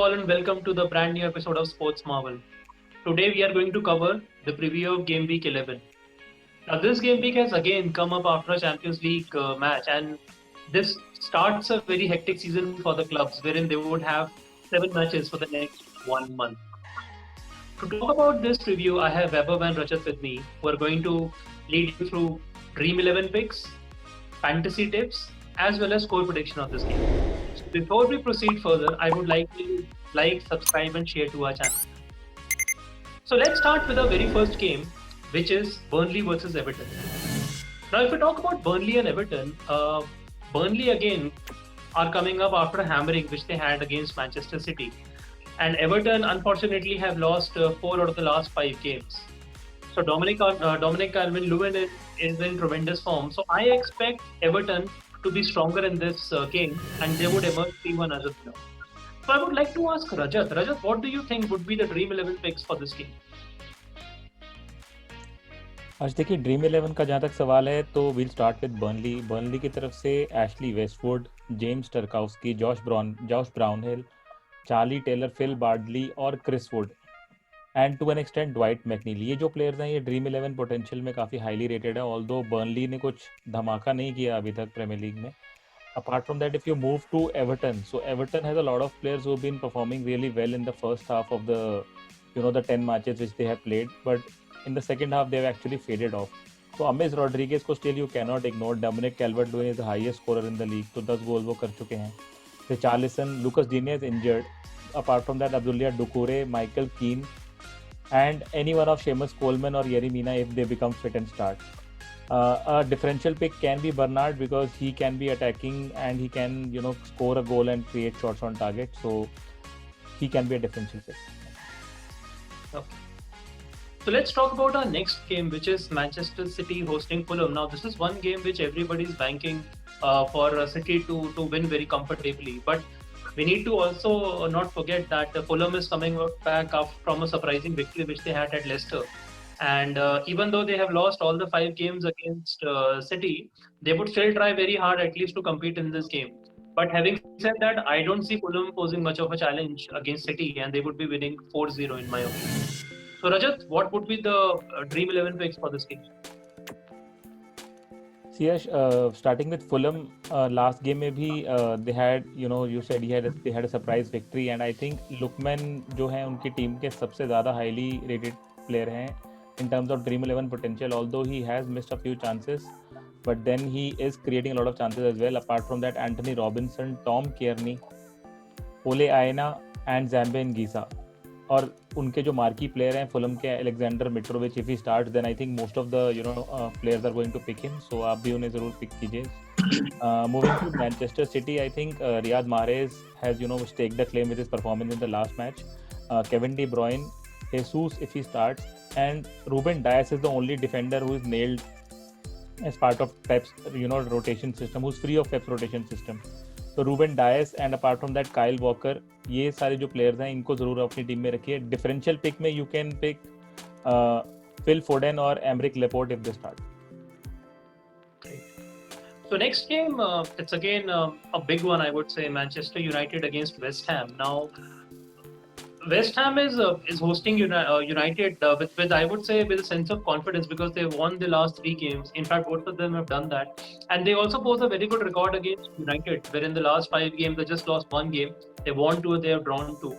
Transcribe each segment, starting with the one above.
all, and welcome to the brand new episode of Sports Marvel. Today, we are going to cover the preview of Game Week 11. Now, this game week has again come up after a Champions League match, and this starts a very hectic season for the clubs, wherein they would have 7 matches for the next 1 month. To talk about this preview, I have Vaibhav and Rajat with me, who are going to lead you through Dream 11 picks, fantasy tips, as well as score prediction of this game. So before we proceed further, I would like to like, subscribe, and share to our channel. So let's start with our very first game, which is Burnley versus Everton. Now, if we talk about Burnley and Everton, Burnley again are coming up after a hammering which they had against Manchester City. And Everton, unfortunately, have lost 4 out of the last 5 games. So Dominic Calvert-Lewin is in tremendous form. So I expect Everton to be stronger in this game, and they would emerge 3-1 as of now. So I would like to ask Rajat. Rajat, what do you think would be the Dream 11 picks for this game? आज देखिए dream 11 का जहाँ तक सवाल है तो will start with Burnley की तरफ से Ashley Westwood, James Tarkowski, Josh Brownhill, Charlie Taylor, Phil Bardsley और Chris Wood and to an extent Dwight McNeil. ये जो प्लेयर्स हैं ये ड्रीम 11 पोटेंशियल में काफ़ी हाईली रेटेड है. ऑल्दो बर्नली ने कुछ धमाका नहीं किया अभी तक प्रीमियर लीग में. Apart from that, if you move to Everton, so Everton has a lot of players who've been performing really well in the first half of the 10 matches which they have played, but in the second half they've actually faded off. So James Rodriguez को still you cannot ignore. Dominic Calvert-Lewin is the highest scorer in the league, तो 10 गोल वो कर चुके हैं. Richarlison, Lucas Digne is injured. Apart from that, Abdullah Doucouré, Michael Keane, and any one of Seamus Coleman or Yerry Mina if they become fit and start. A differential pick can be Bernard because he can be attacking and he can score a goal and create shots on target, so he can be a differential pick. Okay. So let's talk about our next game, which is Manchester City hosting Fulham. Now, this is one game which everybody is banking for City to win very comfortably, but we need to also not forget that Fulham is coming back from a surprising victory which they had at Leicester. And even though they have lost all the 5 games against City, they would still try very hard at least to compete in this game. But having said that, I don't see Fulham posing much of a challenge against City, and they would be winning 4-0 in my opinion. So Rajat, what would be the Dream 11 picks for this game? Yash, starting with Fulham, last game में भी they had you said they had a surprise victory, and I think Lookman जो है उनकी team के सबसे ज़्यादा highly rated player हैं in terms of Dream 11 potential, although he has missed a few chances, but then he is creating a lot of chances as well. Apart from that, Anthony Robinson, Tom Kearney, Ole Aina and Zambe Ngisa. और उनके जो marquee player हैं Fulham के, Aleksandar Mitrovic, if he start then I think most of the players are going to pick him, so आप भी उन्हें जरूर pick कीजिए. Moving to Manchester City, I think Riyad Mahrez has staked the claim with his performance in the last match. Kevin De Bruyne, Jesus if he starts, and Ruben Dias is the only defender who is nailed as part of Pep's rotation system, who's free of Pep's rotation system. So Ruben Dias and apart from that Kyle Walker, ये सारे जो players हैं इनको जरूर अपनी team में रखिए. Differential pick में you can pick Phil Foden or Emerick Laporte if they start. So next game, it's again a big one, I would say. Manchester United against West Ham. Now, West Ham is hosting United with I would say with a sense of confidence because they've won the last 3 games. In fact, both of them have done that, and they also pose a very good record against United, where in the last 5 games they just lost 1 game. They won 2, they have drawn 2,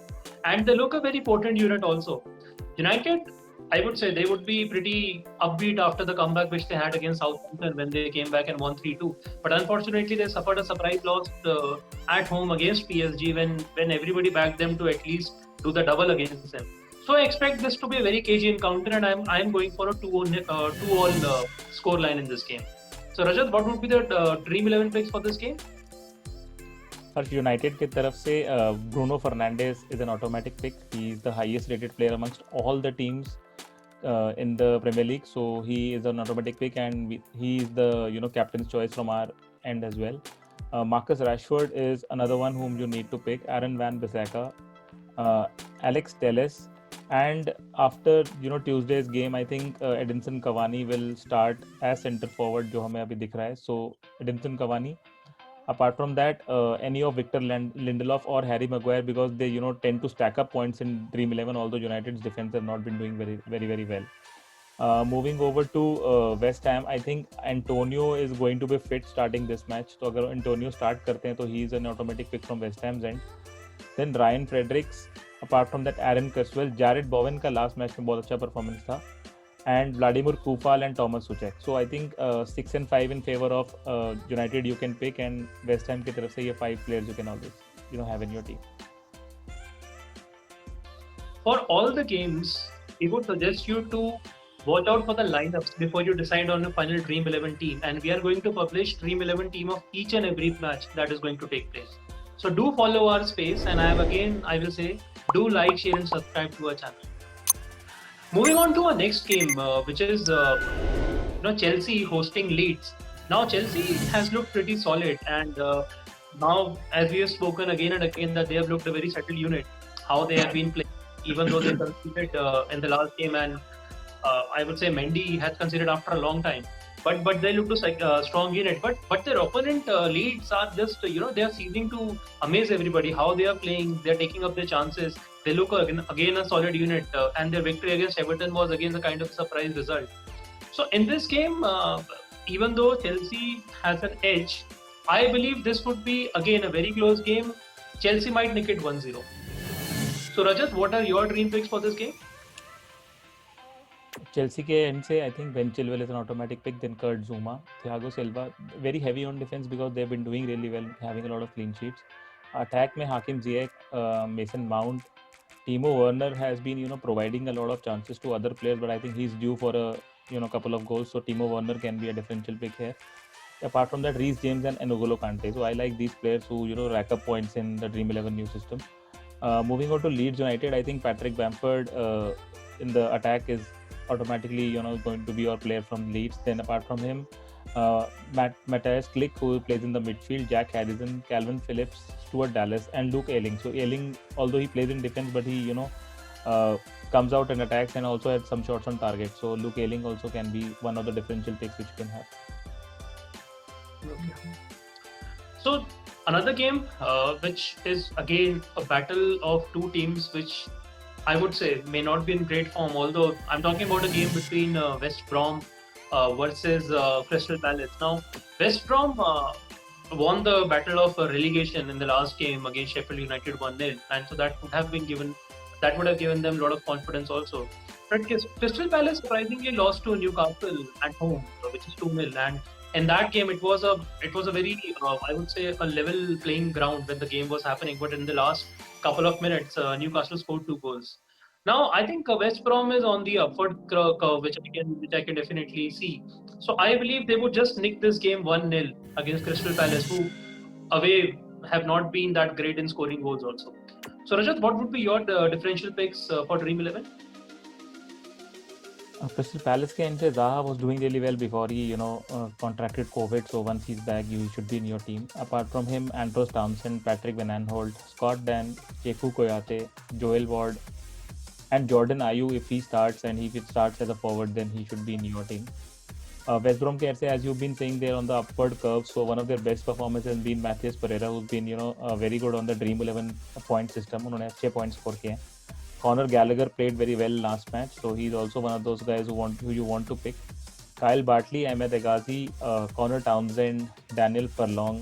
and they look a very potent unit also. United, I would say they would be pretty upbeat after the comeback which they had against Southampton when they came back and won 3-2. But unfortunately, they suffered a surprise loss at home against PSG when everybody backed them to at least do the double against them. So I expect this to be a very cagey encounter, and I'm going for a 2-all score line in this game. So Rajat, what would be the Dream 11 picks for this game? For United की तरफ से Bruno Fernandes is an automatic pick. He is the highest rated player amongst all the teams in the Premier League, so he is an automatic pick, and he is the captain's choice from our end as well. Marcus Rashford is another one whom you need to pick. Aaron Van Bissaka, Alex Telles, and after Tuesday's game, I think Edinson Cavani will start as center forward जो हमें अभी दिख रहा है. So Edinson Cavani, Apart from that, any of Victor Lindelof or Harry Maguire, because they tend to stack up points in Dream 11. Although United's defense have not been doing very very very well. Moving over to West Ham, I think Antonio is going to be fit starting this match. So अगर Antonio start करते हैं तो he is an automatic pick from West Ham's end. Then Ryan Fredericks. Apart from that, Aaron Cresswell, Jared Bowen का last match में बहुत अच्छा performance था, and Vladimir Kufal and Thomas Suchek. So I think 6 and 5 in favor of United you can pick, and West Ham की तरफ से ये 5 players you can always have in your team. For all the games, we would suggest you to watch out for the lineups before you decide on the final Dream 11 team, and we are going to publish Dream 11 team of each and every match that is going to take place. So do follow our space, and I will say, do like, share and subscribe to our channel. Moving on to our next game, which is Chelsea hosting Leeds. Now Chelsea has looked pretty solid, and now, as we have spoken again and again, that they have looked a very settled unit. How they have been playing, even though they conceded in the last game, and I would say Mendy has conceded after a long time. But they look to strong unit. But their opponent Leeds are just they are seeming to amaze everybody. How they are playing, they are taking up their chances. They look again a solid unit, and their victory against Everton was again a kind of surprise result. So in this game, even though Chelsea has an edge, I believe this would be again a very close game. Chelsea might nick it 1-0. So Rajat, what are your dream picks for this game? Chelsea के end से I think Ben Chilwell is an automatic pick, then Kurt Zouma, Thiago Silva, very heavy on defense because they've been doing really well, having a lot of clean sheets. Attack में Hakim Ziyech, Mason Mount, Timo Werner has been providing a lot of chances to other players, but I think he's due for a couple of goals, so Timo Werner can be a differential pick here. Apart from that, Reece James and N'Golo Kante. So I like these players who rack up points in the Dream 11 new system. Moving on to Leeds United, I think Patrick Bamford in the attack is automatically going to be your player from Leeds. Then apart from him, Matthias Klich, who plays in the midfield, Jack Harrison, Calvin Phillips, Stuart Dallas, and Luke Ayling. So Ayling, although he plays in defense, but he comes out and attacks and also has some shots on target. So Luke Ayling also can be one of the differential picks which you can have. Okay. So another game which is again a battle of two teams which I would say may not be in great form, although I'm talking about a game between West Brom versus Crystal Palace. Now, West Brom won the battle of relegation in the last game against Sheffield United 1-0, and so that would have given them a lot of confidence also. But Crystal Palace surprisingly lost to Newcastle at home, which is 2-0, and in that game it was a very I would say a level playing ground when the game was happening. But in the last couple of minutes, Newcastle scored 2 goals. Now I think West Brom is on the upward curve, which I can definitely see. So I believe they would just nick this game 1-0 against Crystal Palace, who away have not been that great in scoring goals also. So Rajat, what would be your differential picks for Dream 11? Crystal Palace के end से Zaha was doing really well before he contracted COVID. So once he's back, he should be in your team. Apart from him, Andros Townsend, Patrick Van Aanholt, Scott Dan, Cheku Koyate, Joel Ward, and Jordan Ayew. If he starts and if he starts as a forward, then he should be in your team. West Brom के end से, as you've been saying, they're on the upward curve. So one of their best performances has been Matheus Pereira, who's been very good on the Dream 11 point system. उन्होंने अच्छे points score किए हैं. Conor Gallagher played very well last match, so he's also one of those guys who you want to pick. Kyle Bartley, Ahmed Egazi, Connor Townsend, Daniel Furlong.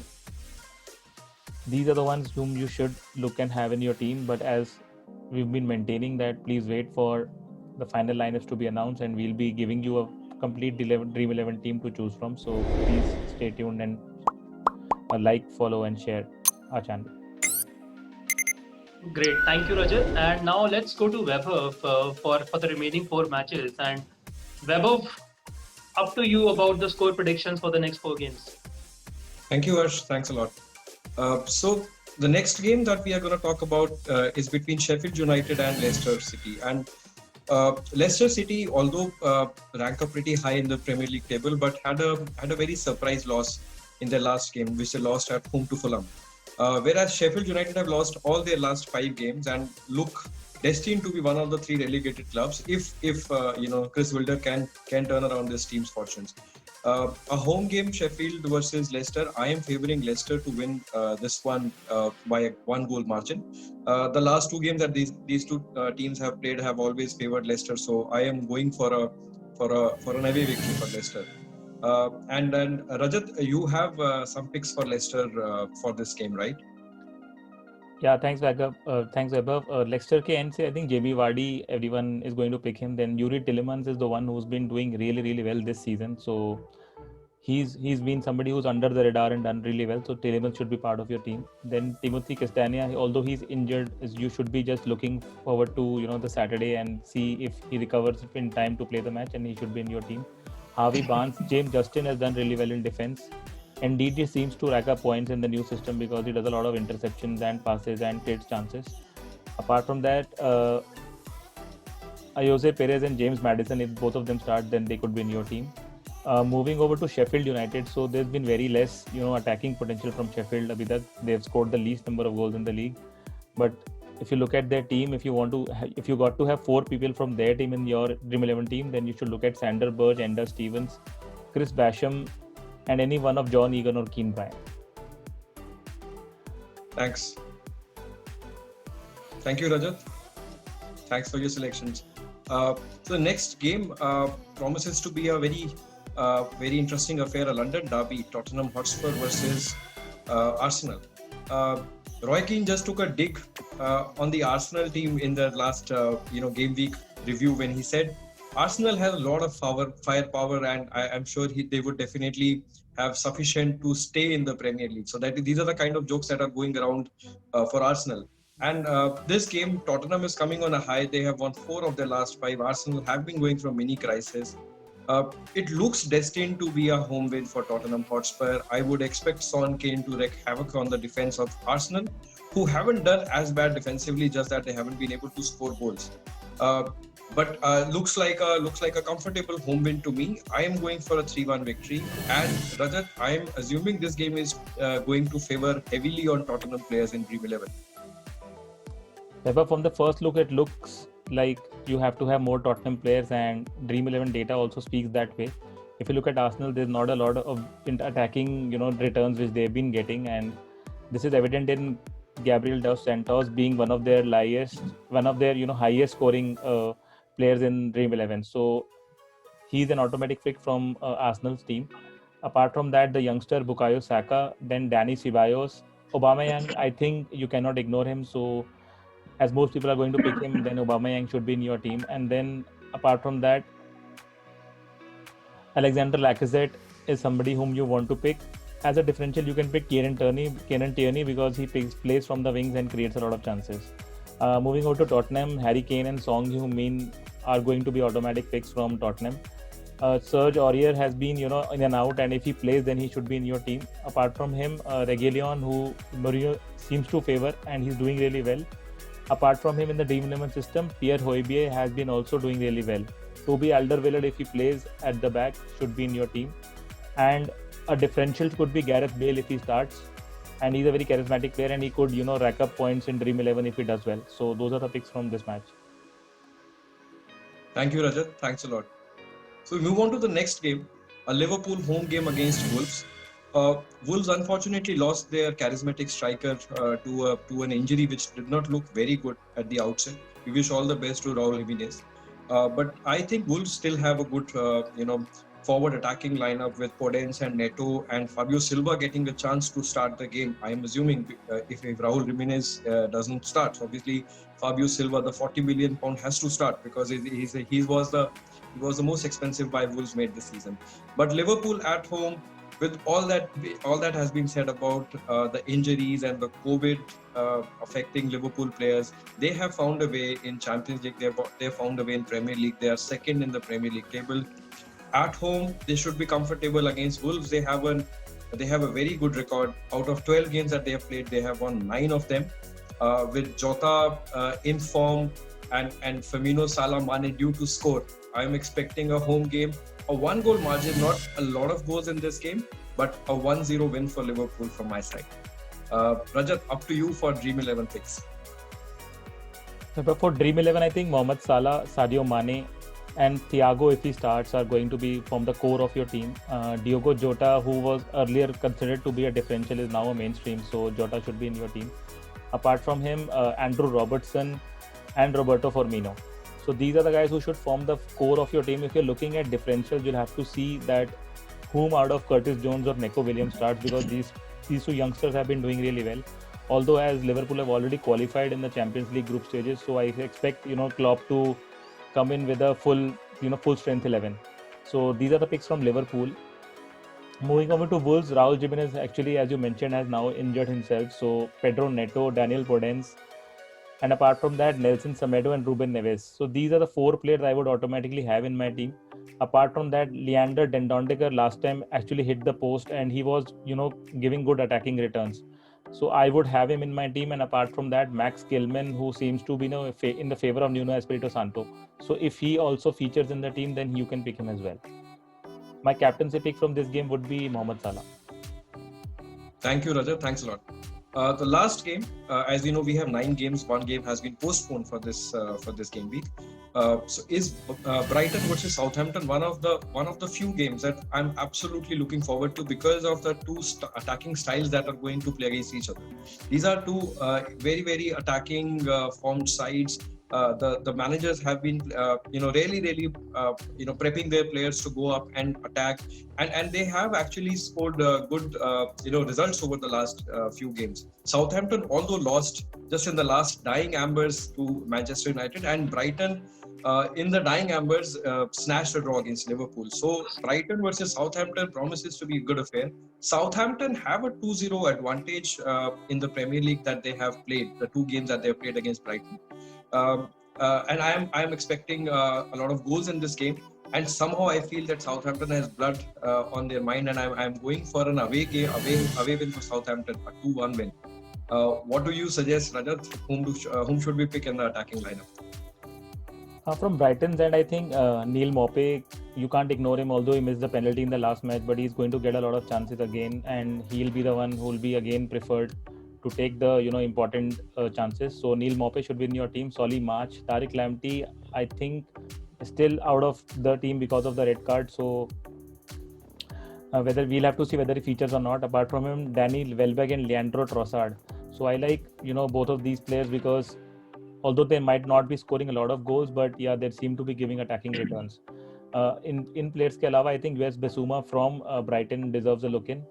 These are the ones whom you should look and have in your team. But as we've been maintaining that, please wait for the final lineups to be announced, and we'll be giving you a complete Dream 11 team to choose from. So please stay tuned and like, follow, and share our channel. Great, thank you, Rajat. And now let's go to Vaibhav for the remaining 4 matches. And Vaibhav, up to you about the score predictions for the next 4 games. Thank you, Harsh. Thanks a lot. So the next game that we are going to talk about is between Sheffield United and Leicester City. And Leicester City, although rank up pretty high in the Premier League table, but had a very surprise loss in their last game, which they lost at home to Fulham. Whereas Sheffield United have lost all their last 5 games and look destined to be one of the 3 relegated clubs if Chris Wilder can turn around this team's fortunes. A home game, Sheffield versus Leicester. I am favouring Leicester to win this one by a 1-goal margin. The last two games that these two teams have played have always favoured Leicester, so I am going for an away victory for Leicester. And then Rajat, you have some picks for Leicester for this game, right? Yeah, thanks, Vaibhav. Thanks, Vaibhav. Leicester के end से I think Jamie Vardy, everyone is going to pick him. Then Yuri Tillemans is the one who's been doing really, really well this season. So he's been somebody who's under the radar and done really well. So Tillemans should be part of your team. Then Timothy Castagne, although he's injured, you should be just looking forward to the Saturday and see if he recovers in time to play the match, and he should be in your team. Harvey Barnes, James Justin has done really well in defense. And DT seems to rack up points in the new system because he does a lot of interceptions and passes and creates chances. Apart from that, Jose Perez and James Maddison, if both of them start, then they could be in your team. Moving over to Sheffield United, so there's been very less, attacking potential from Sheffield. Abhi tak they've scored the least number of goals in the league. But if you look at their team, if you got to have 4 people from their team in your Dream 11 team, then you should look at Sander Berge, Enda Stevens, Chris Basham, and any one of John Egan or Keane Bryan. Thanks. Thank you, Rajat. Thanks for your selections. So the next game promises to be a very interesting affair, a London derby, Tottenham Hotspur versus Arsenal. Roy Keane just took a dig on the Arsenal team in the last game week review when he said Arsenal has a lot of firepower, and I'm sure they would definitely have sufficient to stay in the Premier League. So these are the kind of jokes that are going around for Arsenal. And this game, Tottenham is coming on a high. They have won 4 of their last 5. Arsenal have been going through a mini crisis. It looks destined to be a home win for Tottenham Hotspur. I would expect Son Kane to wreak havoc on the defense of Arsenal, who haven't done as bad defensively, just that they haven't been able to score goals. But looks like a comfortable home win to me. I am going for a 3-1 victory. And Rajat, I am assuming this game is going to favor heavily on Tottenham players in Dream 11. However, from the first look, it looks like you have to have more Tottenham players, and Dream 11 data also speaks that way. If you look at Arsenal, there's not a lot of attacking, returns which they've been getting, and this is evident in Gabriel dos Santos being one of their highest scoring players in Dream 11. So he's an automatic pick from Arsenal's team. Apart from that, the youngster Bukayo Saka, then Dani Ceballos, Aubameyang, I think you cannot ignore him. So as most people are going to pick him, then Aubameyang should be in your team. And then apart from that, Alexander Lacazette is somebody whom you want to pick. As a differential, you can pick Kieran Tierney because he plays from the wings and creates a lot of chances. Moving over to Tottenham, Harry Kane and Son Heung-min are going to be automatic picks from Tottenham. Serge Aurier has been, in and out, and if he plays, then he should be in your team. Apart from him, Reguilon, who Mourinho seems to favor, and he's doing really well. Apart from him in the Dream 11 system, Pierre Højbjerg has been also doing really well. Toby Alderweireld, if he plays at the back, should be in your team. And a differential could be Gareth Bale if he starts. And he's a very charismatic player, and he could, rack up points in Dream 11 if he does well. So those are the picks from this match. Thank you, Rajat. Thanks a lot. So we move on to the next game, a Liverpool home game against Wolves. Wolves unfortunately lost their charismatic striker to an injury which did not look very good at the outset. We wish all the best to Raul Jimenez. But I think Wolves still have a good, forward attacking lineup with Podence and Neto and Fabio Silva getting a chance to start the game. I am assuming if Raul Jimenez doesn't start, so obviously Fabio Silva, the £40 million has to start because he was the most expensive buy Wolves made this season. But Liverpool at home, with all that has been said about the injuries and the COVID affecting Liverpool players, they have found a way in Champions League. They have found a way in Premier League. They are second in the Premier League table. At home, they should be comfortable against Wolves. They have a very good record. Out of 12 games that they have played, they have won 9 of them. With Jota in form and Firmino, Salah, Mane due to score, I am expecting a home game. A 1-goal margin, not a lot of goals in this game, but a 1-0 win for Liverpool from my side. Rajat, up to you for Dream 11 picks. But for Dream 11, I think Mohamed Salah, Sadio Mane, and Thiago, if he starts, are going to be from the core of your team. Diogo Jota, who was earlier considered to be a differential, is now a mainstream, so Jota should be in your team. Apart from him, Andrew Robertson and Roberto Firmino. So these are the guys who should form the core of your team. If you're looking at differentials, you'll have to see that whom out of Curtis Jones or Neco Williams starts, because these two youngsters have been doing really well. Although as Liverpool have already qualified in the Champions League group stages, so I expect Klopp to come in with a full strength 11. So these are the picks from Liverpool. Moving over to Wolves, Raul Jimenez actually, as you mentioned, has now injured himself. So Pedro Neto, Daniel Podence, and apart from that, Nelson Semedo and Ruben Neves. So these are the 4 players I would automatically have in my team. Apart from that, Leander Dendoncker last time actually hit the post, and he was giving good attacking returns. So I would have him in my team. And apart from that, Max Gilman, who seems to be in the favor of Nuno Espirito Santo. So if he also features in the team, then you can pick him as well. My captaincy pick from this game would be Mohamed Salah. Thank you, Rajat. Thanks a lot. The last game, as we know, we have 9 games. 1 game has been postponed for this game week. So is Brighton versus Southampton one of the few games that I'm absolutely looking forward to, because of the two attacking styles that are going to play against each other. These are two very, very attacking formed sides. The managers have been really prepping their players to go up and attack, and they have actually scored good results over the last few games. Southampton, although lost just in the last dying embers to Manchester United, and Brighton in the dying embers snatched a draw against Liverpool. So Brighton versus Southampton promises to be a good affair. Southampton have a 2-0 advantage in the Premier League that they have played, the 2 games that they have played against Brighton. And I am expecting a lot of goals in this game, and somehow I feel that Southampton has blood on their mind, and I'm going for an away win for Southampton, a 2-1 win. What do you suggest, Rajat? Whom should we pick in the attacking lineup? From Brighton's end, I think Neil Maupay, you can't ignore him, although he missed the penalty in the last match, but he's going to get a lot of chances again, and he'll be the one who will be again preferred to take the important chances. So Neil Maupay should be in your team. Solly March, Tariq Lamptey, I think still out of the team because of the red card. So whether we'll have to see whether he features or not. Apart from him, Danny Welbeck and Leandro Trossard. So I like both of these players, because although they might not be scoring a lot of goals, but yeah, they seem to be giving attacking returns. In players ke alawa, I think Wes Bissouma from Brighton deserves a look in.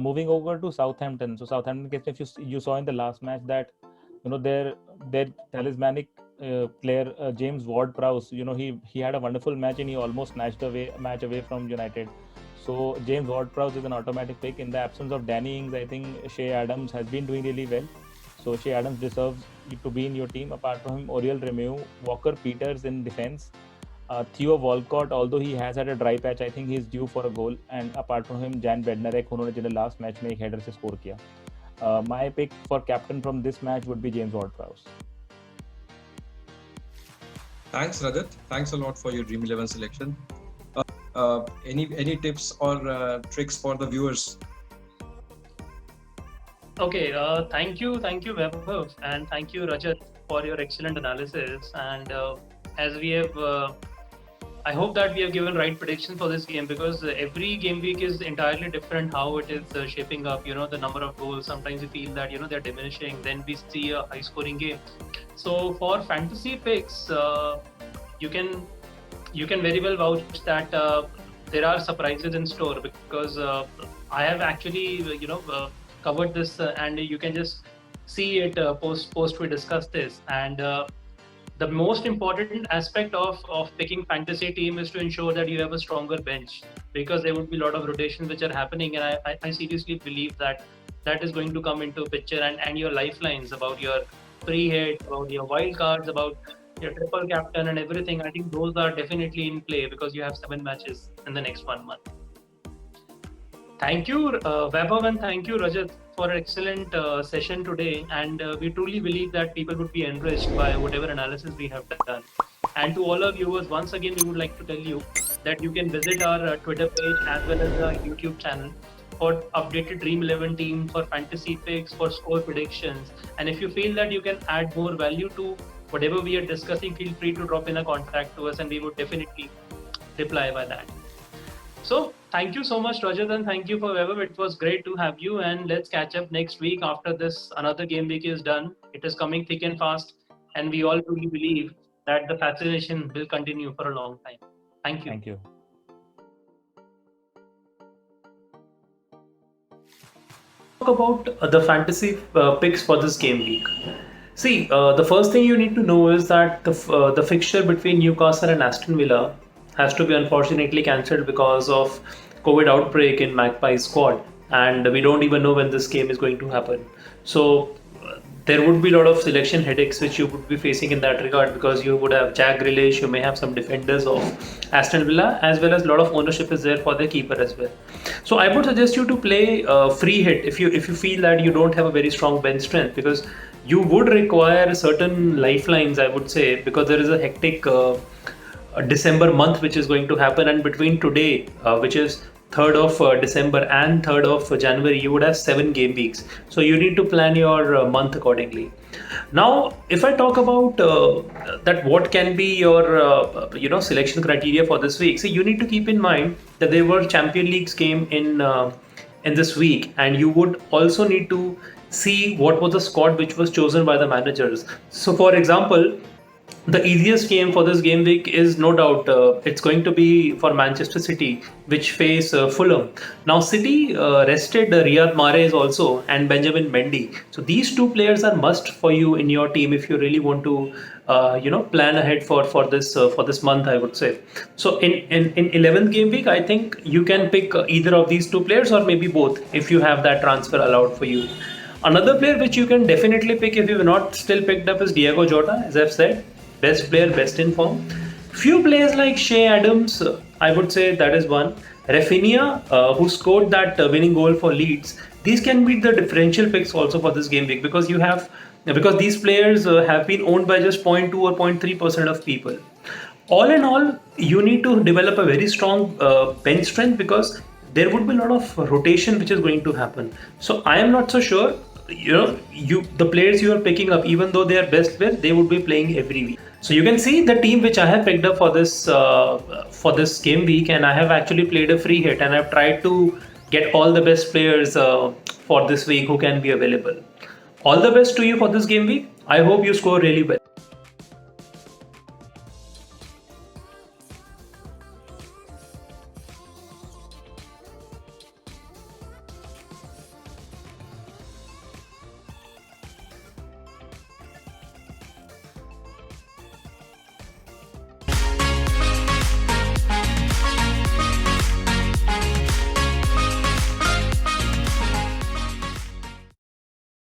Moving over to Southampton. So Southampton, if you saw in the last match that their talismanic player James Ward-Prowse, he had a wonderful match and he almost snatched the match away from United. So James Ward-Prowse is an automatic pick. In the absence of Danny Ings, I think Shea Adams has been doing really well. So Shea Adams deserves to be in your team. Apart from him, Oriel Romeu, Walker Peters in defense. Theo Walcott, although he has had a dry patch, I think he's due for a goal. And apart from him, Jan Bednarek, who in the last match में एक header से score किया. My pick for captain from this match would be James Ward-Prowse. Thanks, Rajat. Thanks a lot for your Dream 11 selection. Any tips or tricks for the viewers? Okay, thank you, Vaibhav, and thank you, Rajat, for your excellent analysis. And as we have, I hope that we have given right predictions for this game, because every game week is entirely different how it is shaping up. The number of goals. Sometimes you feel that they're diminishing. Then we see a high-scoring game. So for fantasy picks, you can very well vouch that there are surprises in store, because I have actually covered this, and you can just see it post we discuss this. And the most important aspect of picking fantasy team is to ensure that you have a stronger bench, because there would be a lot of rotations which are happening, and I seriously believe that is going to come into picture, and your lifelines about your pre-hit, about your wild cards, about your triple captain and everything. I think those are definitely in play, because you have 7 matches in the next 1 month. Thank you, Vaibhav, and thank you, Rajat, for an excellent session today. And we truly believe that people would be enriched by whatever analysis we have done. And to all our viewers, once again, we would like to tell you that you can visit our Twitter page as well as our YouTube channel for updated Dream 11 team, for fantasy picks, for score predictions. And if you feel that you can add more value to whatever we are discussing, feel free to drop in a contact to us, and we would definitely reply by that. So thank you so much, Rajat, and thank you for Vaibhav. It was great to have you, and let's catch up next week after this another game week is done. It is coming thick and fast, and we all truly believe that the fascination will continue for a long time. Thank you. Thank you. Talk about the fantasy picks for this game week. See, the first thing you need to know is that the fixture between Newcastle and Aston Villa has to be unfortunately cancelled because of COVID outbreak in Magpies squad, and we don't even know when this game is going to happen. So there would be a lot of selection headaches which you would be facing in that regard, because you would have Jack Grealish, you may have some defenders of Aston Villa, as well as a lot of ownership is there for the keeper as well. So I would suggest you to play free hit if you feel that you don't have a very strong bench strength, because you would require certain lifelines, I would say, because there is a hectic December month which is going to happen, and between today, which is 3rd of December and 3rd of January, you would have 7 game weeks. So you need to plan your month accordingly. Now, if I talk about that, what can be your selection criteria for this week? See, you need to keep in mind that there were Champions League's game in this week, and you would also need to see what was the squad which was chosen by the managers. So, for example, the easiest game for this game week is no doubt it's going to be for Manchester City, which face Fulham. Now, City rested Riyad Mahrez also and Benjamin Mendy. So these two players are must for you in your team if you really want to plan ahead for this month, I would say. So in 11th game week, I think you can pick either of these two players or maybe both if you have that transfer allowed for you. Another player which you can definitely pick if you've not still picked up is Diego Jota, as I've said. Best player, best in form. Few players like Shea Adams, I would say that is one. Rafinha, who scored that winning goal for Leeds. These can be the differential picks also for this game week, because these players have been owned by just 0.2 or 0.3% of people. All in all, you need to develop a very strong bench strength, because there would be a lot of rotation which is going to happen. So I am not so sure. The players you are picking up, even though they are best players, they would be playing every week. So you can see the team which I have picked up for this game week, and I have actually played a free hit, and I've tried to get all the best players for this week who can be available. All the best to you for this game week. I hope you score really well.